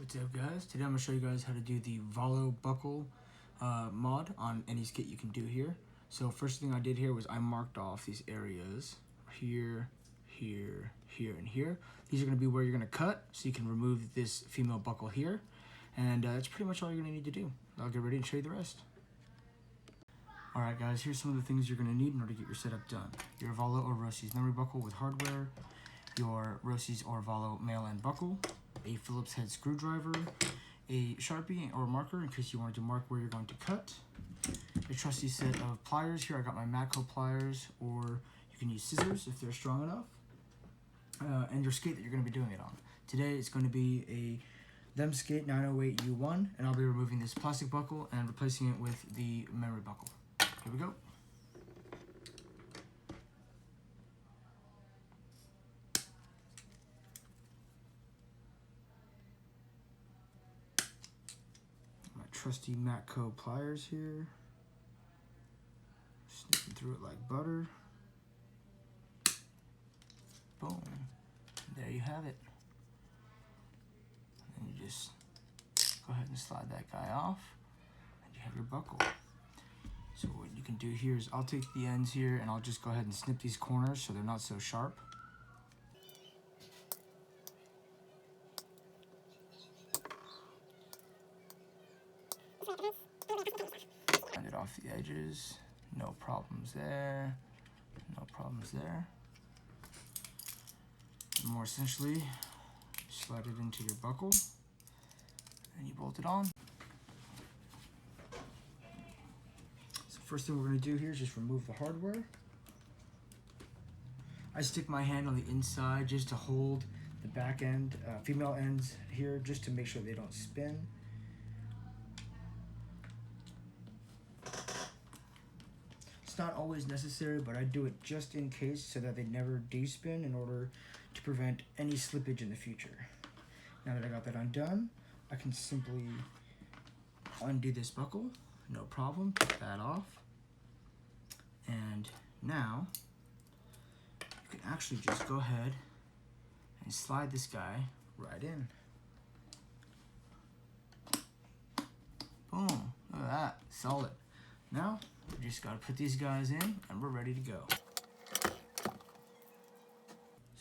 What's up, guys? Today I'm going to show you guys how to do the Valo buckle mod on any skate you can do here. So first thing I did here was I marked off these areas here, here, here, and here. These are going to be where you're going to cut so you can remove this female buckle here. And that's pretty much all you're going to need to do. I'll get ready and show you the rest. Alright guys, here's some of the things you're going to need in order to get your setup done. Your Valo or Roces memory buckle with hardware, your Roces or Valo male end buckle, a Phillips head screwdriver, a Sharpie or marker in case you wanted to mark where you're going to cut, a trusty set of pliers. Here I got my Matco pliers, or you can use scissors if they're strong enough, and your skate that you're going to be doing it on. Today it's going to be a Them Skate 908 U1, and I'll be removing this plastic buckle and replacing it with the memory buckle. Here we go. Trusty Matco pliers here, snipping through it like butter. Boom, there you have it. And you just go ahead and slide that guy off, and you have your buckle. So what you can do here is I'll take the ends here and I'll just go ahead and snip these corners so they're not so sharp. Find it off the edges, no problems there, no problems there. And more essentially, slide it into your buckle and you bolt it on. So first thing we're going to do here is just remove the hardware. I stick my hand on the inside just to hold the back end, female ends here, just to make sure they don't spin. Not always necessary, but I do it just in case so that they never despin in order to prevent any slippage in the future. Now that I got that undone, I can simply undo this buckle, no problem, take that off. And now you can actually just go ahead and slide this guy right in. Boom, look at that, solid. Now, we just gotta put these guys in and we're ready to go. So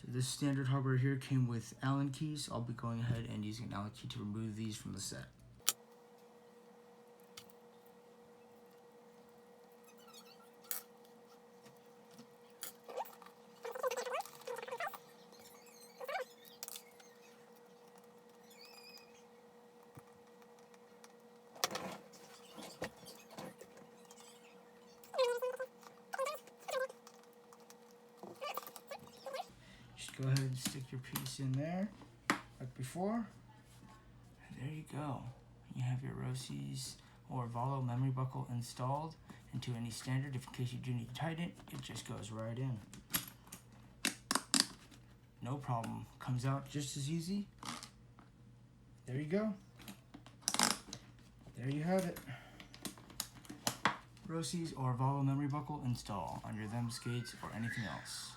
this standard hardware here came with Allen keys. I'll be going ahead and using an Allen key to remove these from the set. Go ahead and stick your piece in there, like before. And there you go. You have your Roces or Valo memory buckle installed into any standard. If in case you do need to tighten it, it just goes right in. No problem. Comes out just as easy. There you go. There you have it. Roces or Valo memory buckle install on your Them skates or anything else.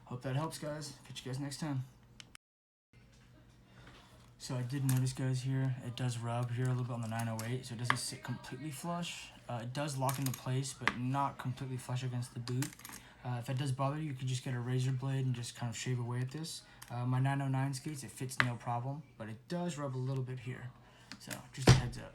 Hope that helps, guys. Catch you guys next time. So I did notice, guys, here, it does rub here a little bit on the 908, so it doesn't sit completely flush. It does lock into place, but not completely flush against the boot. If that does bother you, you can just get a razor blade and just kind of shave away at this. My 909 skates, it fits no problem, but it does rub a little bit here. So just a heads up.